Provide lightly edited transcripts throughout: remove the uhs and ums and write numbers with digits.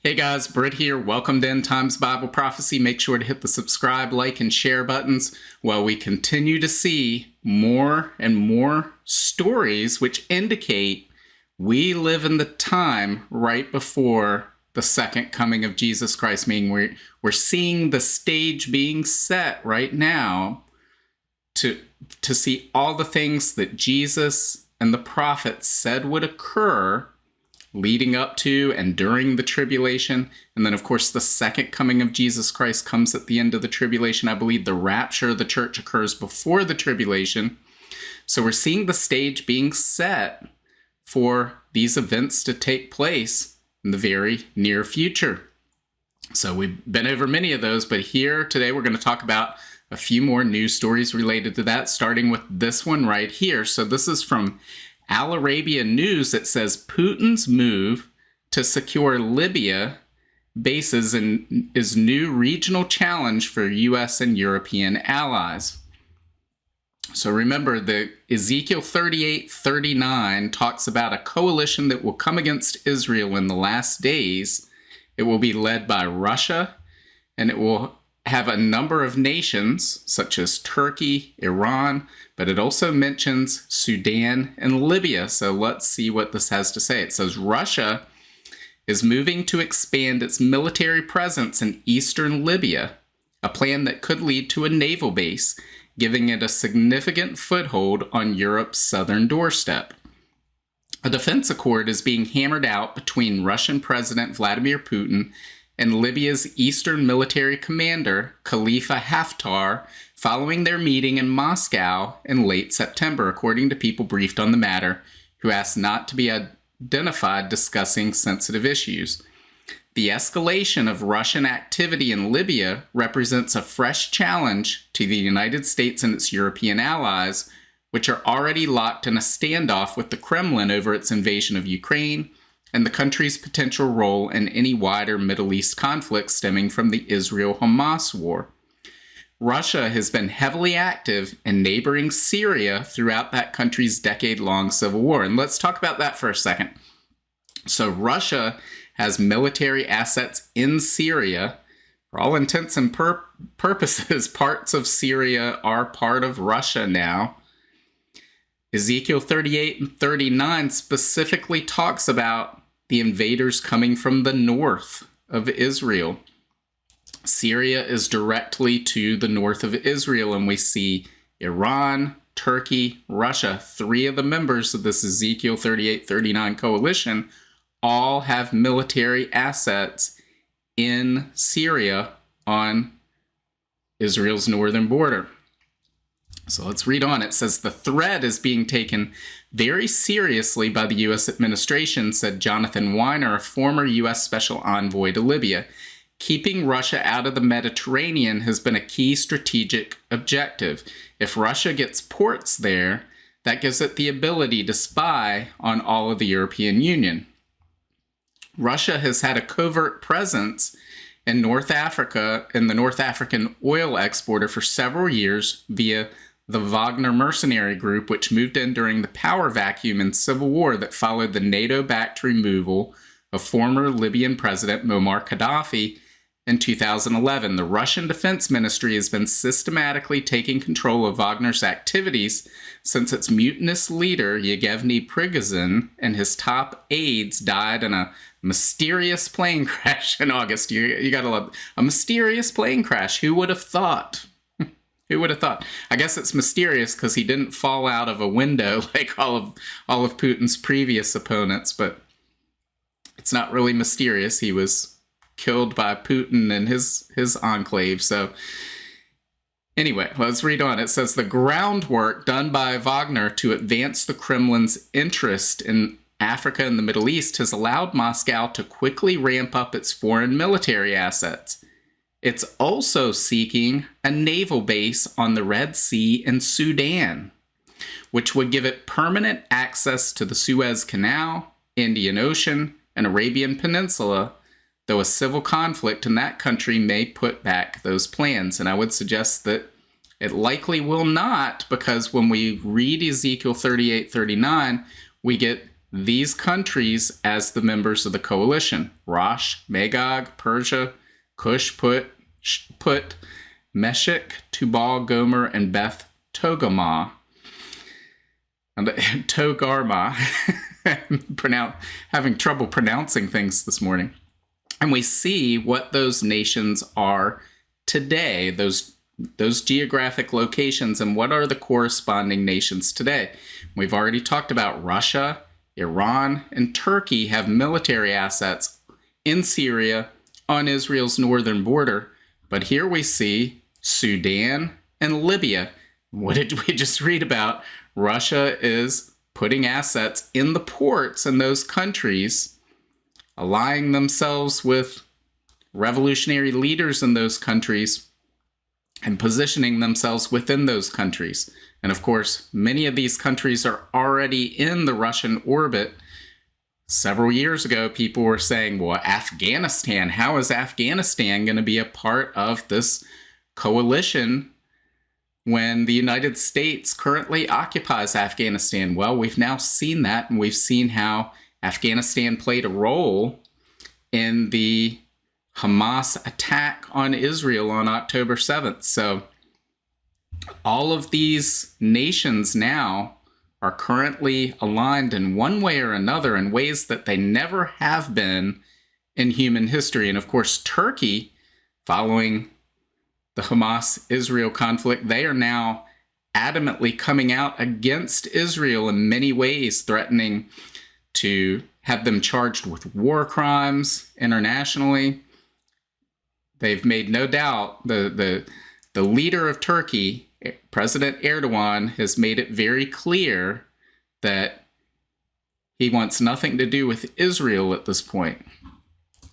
Hey guys, Britt here. Welcome to End Times Bible Prophecy. Make sure to hit the subscribe, like, and share buttons while we continue to see more and more stories which indicate we live in the time right before the second coming of Jesus Christ, meaning we're seeing the stage being set right now to see all the things that Jesus and the prophets said would occur leading up to and during the tribulation. And then, of course, the second coming of Jesus Christ comes at the end of the tribulation. I believe the rapture of the church occurs before the tribulation. So we're seeing the stage being set for these events to take place in the very near future. So we've been over many of those, but here today we're going to talk about a few more news stories related to that, starting with this one right here. So this is from Al Arabia News. It says Putin's move to secure Libya bases is new regional challenge for U.S. and European allies. So remember, the Ezekiel 38:39 talks about a coalition that will come against Israel in the last days. It will be led by Russia, and it will have a number of nations such as Turkey, Iran, but it also mentions Sudan and Libya. So let's see what this has to say. It says Russia is moving to expand its military presence in eastern Libya, a plan that could lead to a naval base, giving it a significant foothold on Europe's southern doorstep. A defense accord is being hammered out between Russian President Vladimir Putin and Libya's Eastern Military Commander, Khalifa Haftar, following their meeting in Moscow in late September, according to people briefed on the matter, who asked not to be identified discussing sensitive issues. The escalation of Russian activity in Libya represents a fresh challenge to the United States and its European allies, which are already locked in a standoff with the Kremlin over its invasion of Ukraine and the country's potential role in any wider Middle East conflict stemming from the Israel-Hamas war. Russia has been heavily active in neighboring Syria throughout that country's decade-long civil war. And let's talk about that for a second. So Russia has military assets in Syria. For all intents and purposes, parts of Syria are part of Russia now. Ezekiel 38 and 39 specifically talks about the invaders coming from the north of Israel. Syria is directly to the north of Israel, and we see Iran, Turkey, Russia, three of the members of this Ezekiel 38-39 coalition, all have military assets in Syria on Israel's northern border. So let's read on. It says, the threat is being taken very seriously by the U.S. administration, said Jonathan Weiner, a former U.S. Special Envoy to Libya. Keeping Russia out of the Mediterranean has been a key strategic objective. If Russia gets ports there, that gives it the ability to spy on all of the European Union. Russia has had a covert presence in North Africa, in the North African oil exporter for several years via the Wagner mercenary group, which moved in during the power vacuum and civil war that followed the NATO-backed removal of former Libyan President Muammar Gaddafi in 2011. The Russian Defense Ministry has been systematically taking control of Wagner's activities since its mutinous leader, Yevgeny Prigozhin, and his top aides died in a mysterious plane crash in August. You gotta love a mysterious plane crash. Who would have thought? Who would have thought? I guess it's mysterious because he didn't fall out of a window like all of Putin's previous opponents, but it's not really mysterious. He was killed by Putin and his enclave. So anyway, let's read on. It says the groundwork done by Wagner to advance the Kremlin's interest in Africa and the Middle East has allowed Moscow to quickly ramp up its foreign military assets. It's also seeking a naval base on the Red Sea in Sudan, which would give it permanent access to the Suez Canal, Indian Ocean, and Arabian Peninsula, though a civil conflict in that country may put back those plans. And I would suggest that it likely will not, because when we read Ezekiel 38:39, we get these countries as the members of the coalition: Rosh, Magog, Persia, Cush, Put, Meshech, Tubal, Gomer, and Beth Togarmah. Togarmah. Having trouble pronouncing things this morning. And we see what those nations are today, those geographic locations, and what are the corresponding nations today. We've already talked about Russia, Iran, and Turkey have military assets in Syria on Israel's northern border. But here we see Sudan and Libya. What did we just read about? Russia is putting assets in the ports in those countries, allying themselves with revolutionary leaders in those countries, and positioning themselves within those countries. And of course, many of these countries are already in the Russian orbit. Several years ago, people were saying, well, Afghanistan, how is Afghanistan going to be a part of this coalition when the United States currently occupies Afghanistan? Well, we've now seen that, and we've seen how Afghanistan played a role in the Hamas attack on Israel on October 7th. So all of these nations now are currently aligned in one way or another in ways that they never have been in human history. And of course, Turkey, following the Hamas-Israel conflict, they are now adamantly coming out against Israel in many ways, threatening to have them charged with war crimes internationally. They've made no doubt, the leader of Turkey, President Erdogan, has made it very clear that he wants nothing to do with Israel at this point.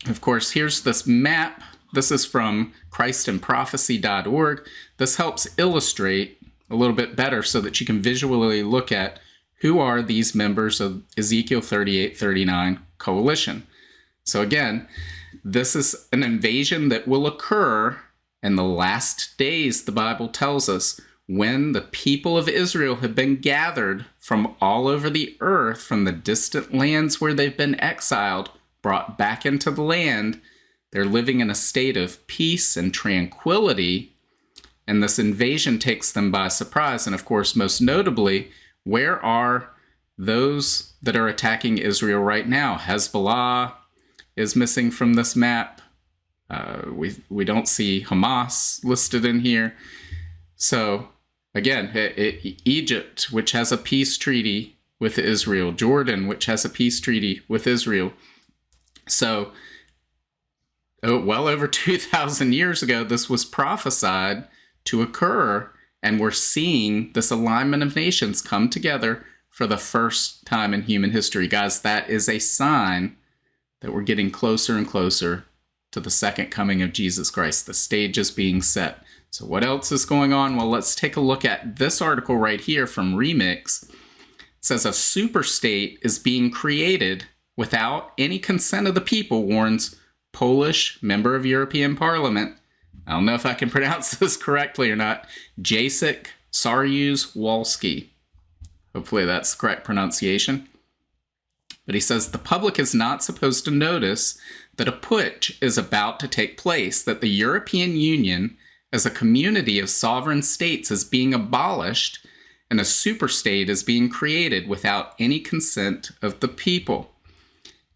Of course, here's this map. This is from christandprophecy.org. This helps illustrate a little bit better so that you can visually look at who are these members of Ezekiel 38-39 coalition. So again, this is an invasion that will occur in the last days, the Bible tells us, when the people of Israel have been gathered from all over the earth, from the distant lands where they've been exiled, brought back into the land. They're living in a state of peace and tranquility, and this invasion takes them by surprise. And of course, most notably, where are those that are attacking Israel right now? Hezbollah is missing from this map. We don't see Hamas listed in here. So again, Egypt, which has a peace treaty with Israel, Jordan, which has a peace treaty with Israel. So well over 2,000 years ago, this was prophesied to occur, and we're seeing this alignment of nations come together for the first time in human history. Guys, that is a sign that we're getting closer and closer to the second coming of Jesus Christ. The stage is being set. So what else is going on? Well, let's take a look at this article right here from Remix. It says a superstate is being created without any consent of the people, warns Polish member of European Parliament. I don't know if I can pronounce this correctly or not. Jacek Saryusz-Wolski. Hopefully that's the correct pronunciation. But he says the public is not supposed to notice that a putsch is about to take place, that the European Union as a community of sovereign states is being abolished, and a superstate is being created without any consent of the people.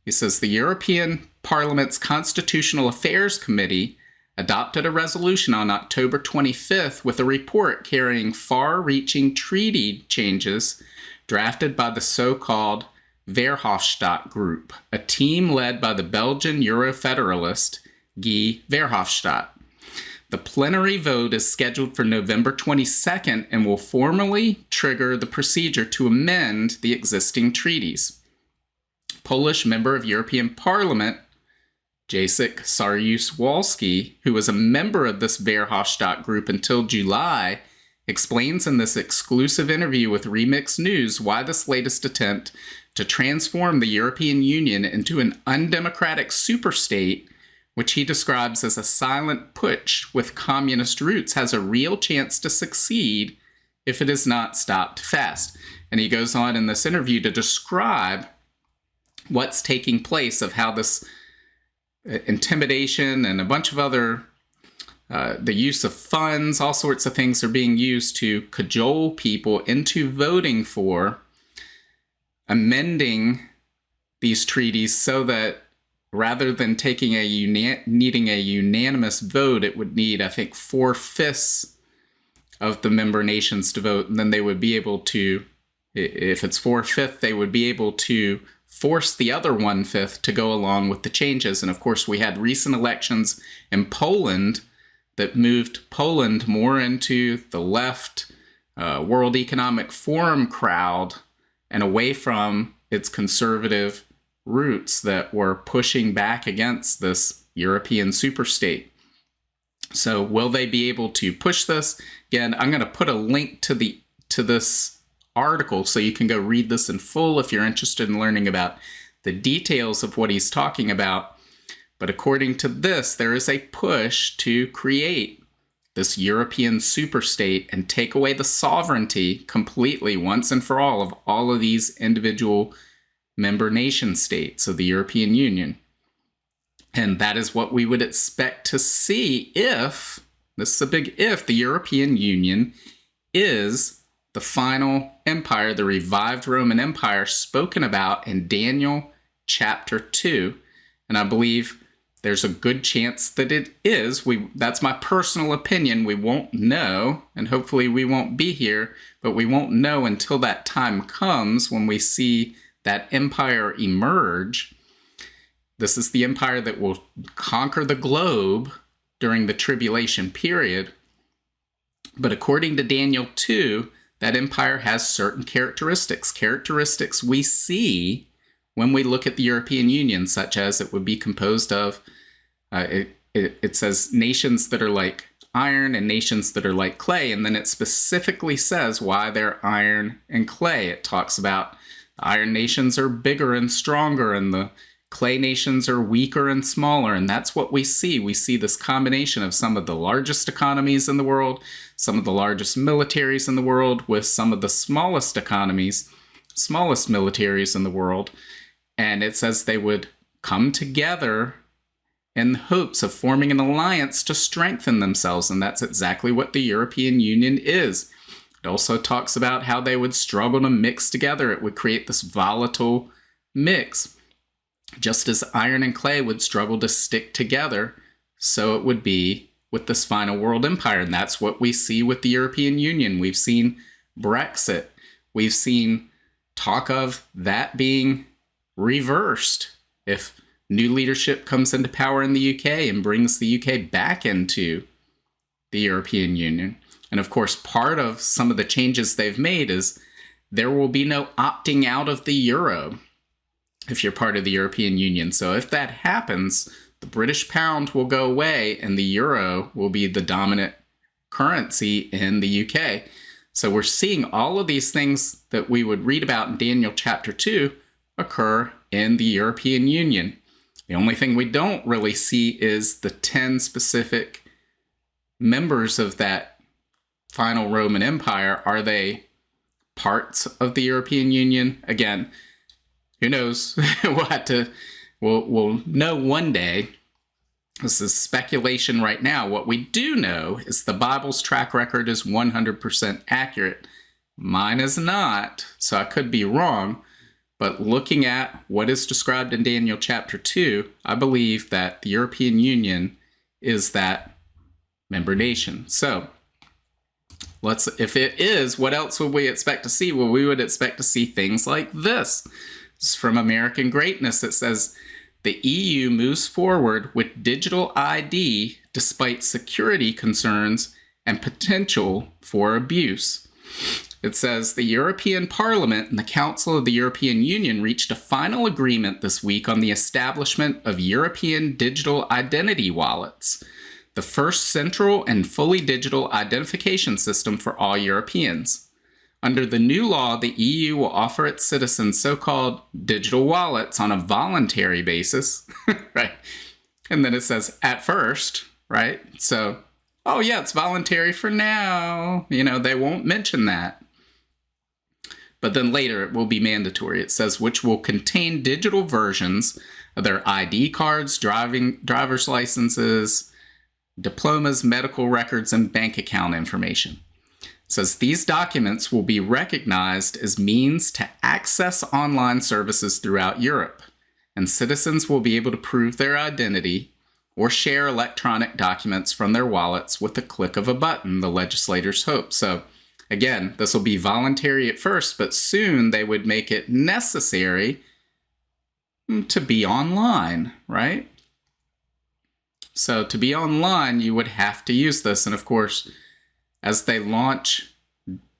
He says the European Parliament's Constitutional Affairs Committee adopted a resolution on October 25th with a report carrying far-reaching treaty changes drafted by the so-called Verhofstadt Group, a team led by the Belgian Euro-federalist Guy Verhofstadt. The plenary vote is scheduled for November 22nd and will formally trigger the procedure to amend the existing treaties. Polish member of European Parliament, Jacek Saryusz-Wolski, who was a member of this Verhofstadt group until July, explains in this exclusive interview with Remix News why this latest attempt to transform the European Union into an undemocratic superstate, which he describes as a silent putsch with communist roots, has a real chance to succeed if it is not stopped fast. And he goes on in this interview to describe what's taking place, of how this intimidation and a bunch of other, the use of funds, all sorts of things are being used to cajole people into voting for amending these treaties so that rather than needing a unanimous vote, it would need, I think, 4/5 of the member nations to vote. And then they would be able to, if it's 4/5, they would be able to force the other 1/5 to go along with the changes. And of course, we had recent elections in Poland that moved Poland more into the left World Economic Forum crowd and away from its conservative roots that were pushing back against this European superstate. So will they be able to push this? Again, I'm going to put a link to this article so you can go read this in full if you're interested in learning about the details of what he's talking about. But according to this, there is a push to create this European superstate and take away the sovereignty completely, once and for all of these individual member nation states of the European Union. And that is what we would expect to see if, this is a big if, the European Union is the final empire, the revived Roman Empire spoken about in Daniel chapter 2. And I believe there's a good chance that it is. That's my personal opinion. We won't know, and hopefully we won't be here, but we won't know until that time comes when we see that empire emerge. This is the empire that will conquer the globe during the tribulation period. But according to Daniel 2, that empire has certain characteristics we see when we look at the European Union, such as it would be composed of, it says nations that are like iron and nations that are like clay, and then it specifically says why they're iron and clay. It talks about the iron nations are bigger and stronger, and the clay nations are weaker and smaller, and that's what we see. We see this combination of some of the largest economies in the world, some of the largest militaries in the world, with some of the smallest economies, smallest militaries in the world. And it says they would come together in hopes of forming an alliance to strengthen themselves, and that's exactly what the European Union is. It also talks about how they would struggle to mix together. It would create this volatile mix. Just as iron and clay would struggle to stick together, so it would be with this final world empire. And that's what we see with the European Union. We've seen Brexit. We've seen talk of that being reversed if new leadership comes into power in the UK and brings the UK back into the European Union. And of course, part of some of the changes they've made is there will be no opting out of the euro if you're part of the European Union. So if that happens, the British pound will go away and the euro will be the dominant currency in the UK. So we're seeing all of these things that we would read about in Daniel chapter 2 occur in the European Union. The only thing we don't really see is the 10 specific members of that final Roman Empire. Are they parts of the European Union? Again, who knows? We'll know one day. This is speculation right now. What we do know is the Bible's track record is 100% accurate. Mine is not, so I could be wrong. But looking at what is described in Daniel chapter 2, I believe that the European Union is that member nation. So if it is, what else would we expect to see? Well, we would expect to see things like this. This is from American Greatness. It says, the EU moves forward with digital ID despite security concerns and potential for abuse. It says, the European Parliament and the Council of the European Union reached a final agreement this week on the establishment of European digital identity wallets, the first central and fully digital identification system for all Europeans. Under the new law, the EU will offer its citizens so-called digital wallets on a voluntary basis, right? And then it says, at first, right? So, oh yeah, it's voluntary for now. They won't mention that. but then later it will be mandatory. It says which will contain digital versions of their ID cards, driver's licenses, diplomas, medical records, and bank account information. It says these documents will be recognized as means to access online services throughout Europe, and citizens will be able to prove their identity or share electronic documents from their wallets with the click of a button, the legislators hope. So again, this will be voluntary at first, but soon they would make it necessary to be online, right? So to be online, you would have to use this. And of course, as they launch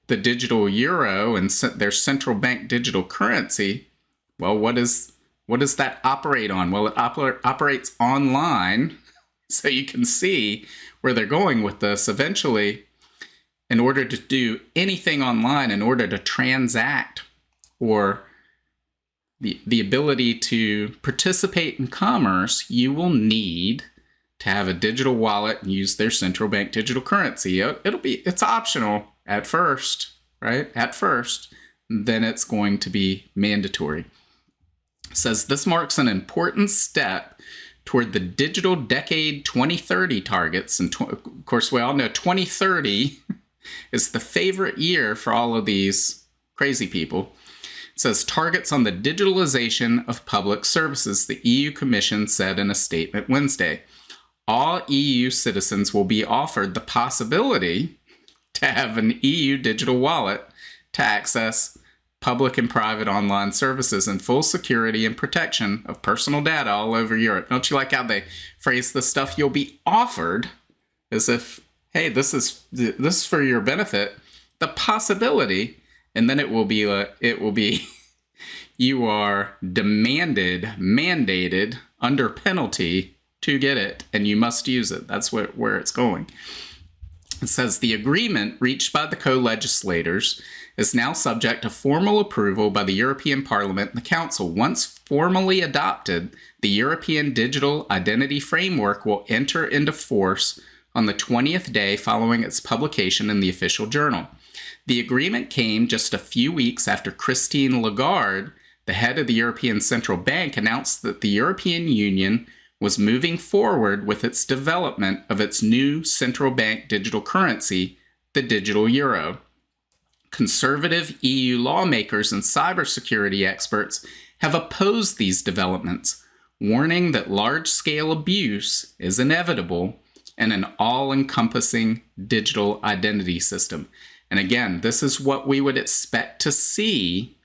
the digital euro and their central bank digital currency, well, what does that operate on? Well, it operates online, so you can see where they're going with this. Eventually, in order to do anything online, in order to transact or the ability to participate in commerce, you will need to have a digital wallet and use their central bank digital currency. It's optional at first, right? At first, then it's going to be mandatory. It says this marks an important step toward the digital decade 2030 targets. And of course, we all know 2030 is the favorite year for all of these crazy people. It says targets on the digitalization of public services, the EU Commission said in a statement Wednesday. All EU citizens will be offered the possibility to have an EU digital wallet to access public and private online services and full security and protection of personal data all over Europe. Don't you like how they phrase the stuff you'll be offered as if, hey, this is for your benefit, the possibility, and then it will be you are mandated under penalty to get it, and you must use it. That's where it's going. It says the agreement reached by the co-legislators is now subject to formal approval by the European Parliament and the Council. Once formally adopted, the European Digital Identity Framework will enter into force on the 20th day following its publication in the official journal. The agreement came just a few weeks after Christine Lagarde, the head of the European Central Bank, announced that the European Union was moving forward with its development of its new central bank digital currency, the digital euro. Conservative EU lawmakers and cybersecurity experts have opposed these developments, warning that large-scale abuse is inevitable in an all-encompassing digital identity system. And again, this is what we would expect to see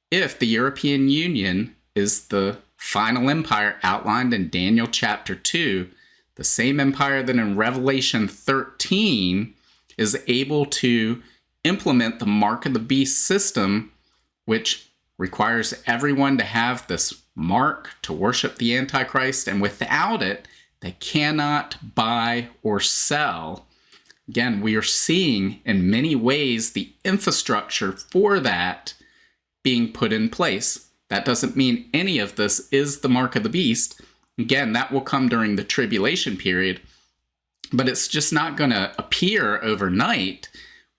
if the European Union is the final empire outlined in Daniel chapter 2, the same empire that in Revelation 13 is able to implement the mark of the beast system, which requires everyone to have this mark to worship the Antichrist, and without it, they cannot buy or sell. Again, we are seeing in many ways the infrastructure for that being put in place. That doesn't mean any of this is the mark of the beast. Again, that will come during the tribulation period, but it's just not going to appear overnight.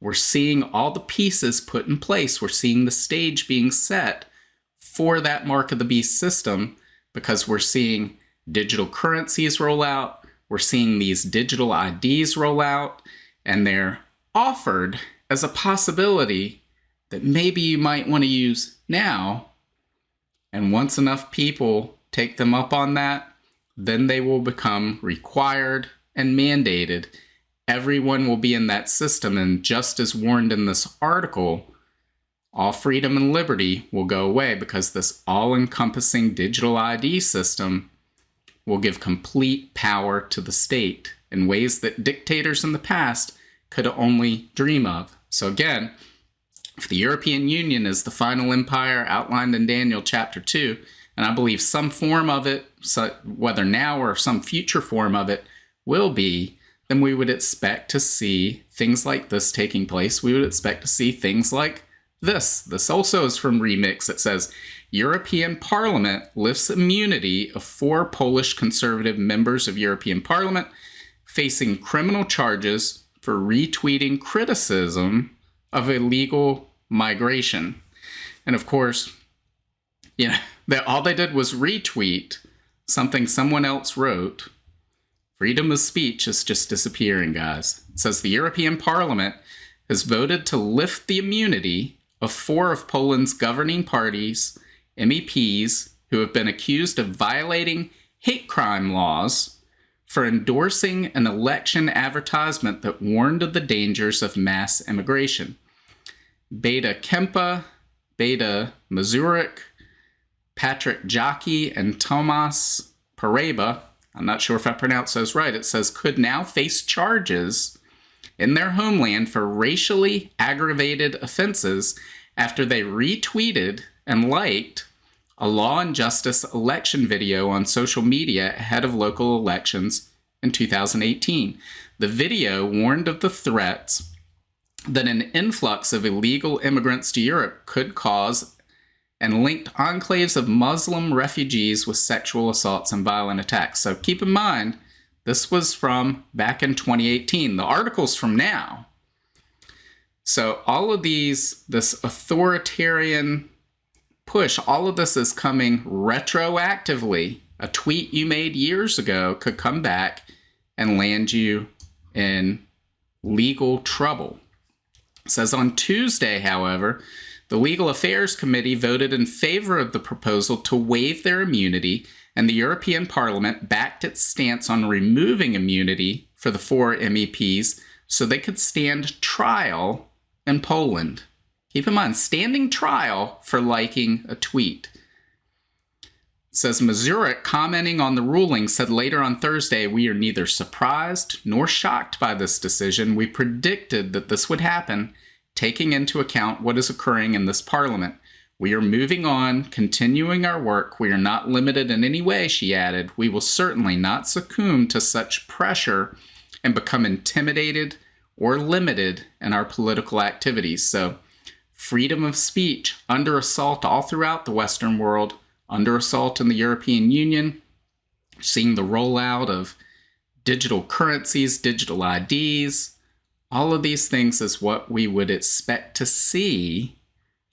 We're seeing all the pieces put in place. We're seeing the stage being set for that mark of the beast system because we're seeing digital currencies roll out. We're seeing these digital IDs roll out, and they're offered as a possibility that maybe you might want to use now. And once enough people take them up on that, then they will become required and mandated. Everyone will be in that system, and just as warned in this article, all freedom and liberty will go away because this all-encompassing digital ID system will give complete power to the state in ways that dictators in the past could only dream of. So again, if the European Union is the final empire outlined in Daniel chapter 2, and I believe some form of it, whether now or some future form of it, will be, then we would expect to see things like this taking place. We would expect to see things like this. This also is from Remix. It says, European Parliament lifts immunity of 4 Polish conservative members of European Parliament facing criminal charges for retweeting criticism of illegal migration. And of course, all they did was retweet something someone else wrote. Freedom of speech is just disappearing, guys. It says the European Parliament has voted to lift the immunity of 4 of Poland's governing parties' MEPs who have been accused of violating hate crime laws for endorsing an election advertisement that warned of the dangers of mass immigration. Beta Kempa, Beta Mazurek, Patrick Jockey, and Tomas Pareba, I'm not sure if I pronounced those right, it says could now face charges in their homeland for racially aggravated offenses after they retweeted and liked a Law and Justice election video on social media ahead of local elections in 2018. The video warned of the threats that an influx of illegal immigrants to Europe could cause and linked enclaves of Muslim refugees with sexual assaults and violent attacks. So keep in mind, this was from back in 2018. The article's from now. So all of this authoritarian push, all of this is coming retroactively. A tweet you made years ago could come back and land you in legal trouble. It says on Tuesday, however, the Legal Affairs Committee voted in favor of the proposal to waive their immunity, and the European Parliament backed its stance on removing immunity for the 4 MEPs so they could stand trial in Poland. Keep in mind, standing trial for liking a tweet. It says Mazurek, commenting on the ruling, said later on Thursday, "We are neither surprised nor shocked by this decision. We predicted that this would happen, taking into account what is occurring in this parliament. We are moving on, continuing our work. We are not limited in any way," she added. "We will certainly not succumb to such pressure and become intimidated or limited in our political activities." So, freedom of speech under assault all throughout the Western world, under assault in the European Union, seeing the rollout of digital currencies, digital IDs. All of these things is what we would expect to see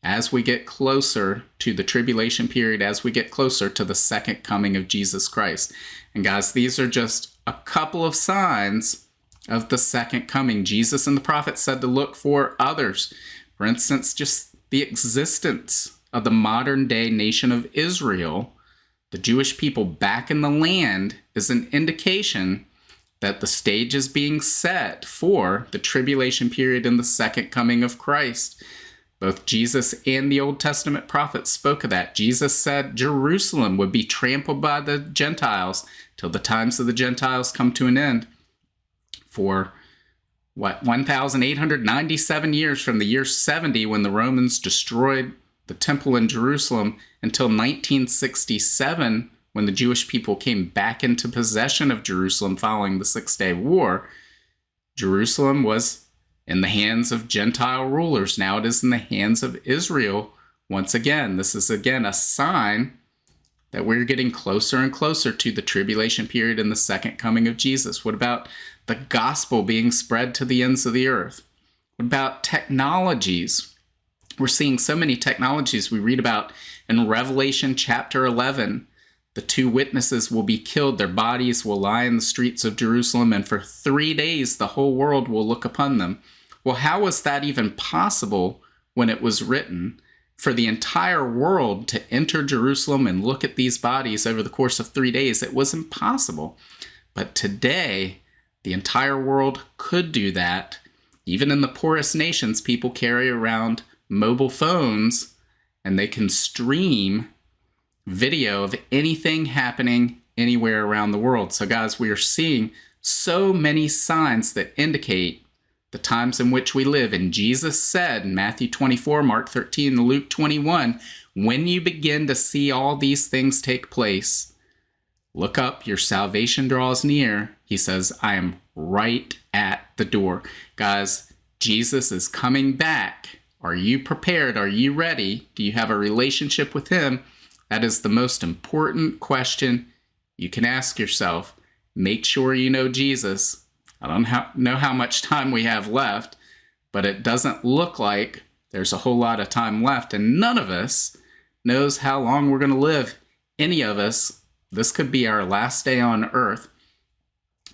as we get closer to the tribulation period, as we get closer to the second coming of Jesus Christ. And guys, these are just a couple of signs of the second coming. Jesus and the prophets said to look for others. For instance, just the existence of the modern day nation of Israel, the Jewish people back in the land, is an indication that the stage is being set for the tribulation period and the second coming of Christ. Both Jesus and the Old Testament prophets spoke of that. Jesus said Jerusalem would be trampled by the Gentiles till the times of the Gentiles come to an end. For 1,897 years, from the year 70 when the Romans destroyed the temple in Jerusalem until 1967, when the Jewish people came back into possession of Jerusalem following the Six-Day War. Jerusalem was in the hands of Gentile rulers. Now it is in the hands of Israel once again. This is again a sign that we're getting closer and closer to the tribulation period and the second coming of Jesus. What about the gospel being spread to the ends of the earth? What about technologies? We're seeing so many technologies we read about in Revelation chapter 11. The 2 witnesses will be killed. Their bodies will lie in the streets of Jerusalem, and for 3 days the whole world will look upon them. Well, how was that even possible when it was written? For the entire world to enter Jerusalem and look at these bodies over the course of 3 days, it was impossible. But today, the entire world could do that. Even in the poorest nations, people carry around mobile phones, and they can stream video of anything happening anywhere around the world. So guys, we are seeing so many signs that indicate the times in which we live. And Jesus said in Matthew 24, Mark 13, and Luke 21, when you begin to see all these things take place, look up, your salvation draws near. He says, I am right at the door. Guys, Jesus is coming back. Are you prepared? Are you ready? Do you have a relationship with him? That is the most important question you can ask yourself. Make sure you know Jesus. I don't know how much time we have left, but it doesn't look like There's a whole lot of time left, and none of us knows how long we're going to live. Any of us, this could be our last day on earth.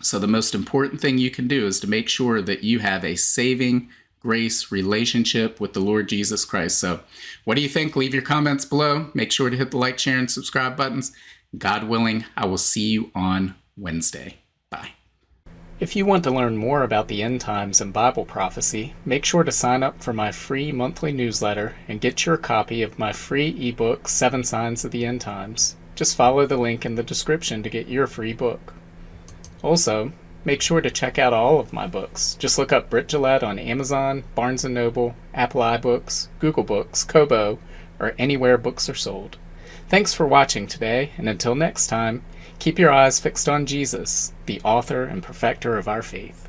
So the most important thing you can do is to make sure that you have a saving grace relationship with the Lord Jesus Christ. So what do you think? Leave your comments below. Make sure to hit the like, share, and subscribe buttons. God willing, I will see you on Wednesday. Bye. If you want to learn more about the end times and Bible prophecy, make sure to sign up for my free monthly newsletter and get your copy of my free ebook, 7 Signs of the End Times. Just follow the link in the description to get your free book. Also, make sure to check out all of my books. Just look up Britt on Amazon, Barnes & Noble, Apple iBooks, Google Books, Kobo, or anywhere books are sold. Thanks for watching today, and until next time, keep your eyes fixed on Jesus, the author and perfecter of our faith.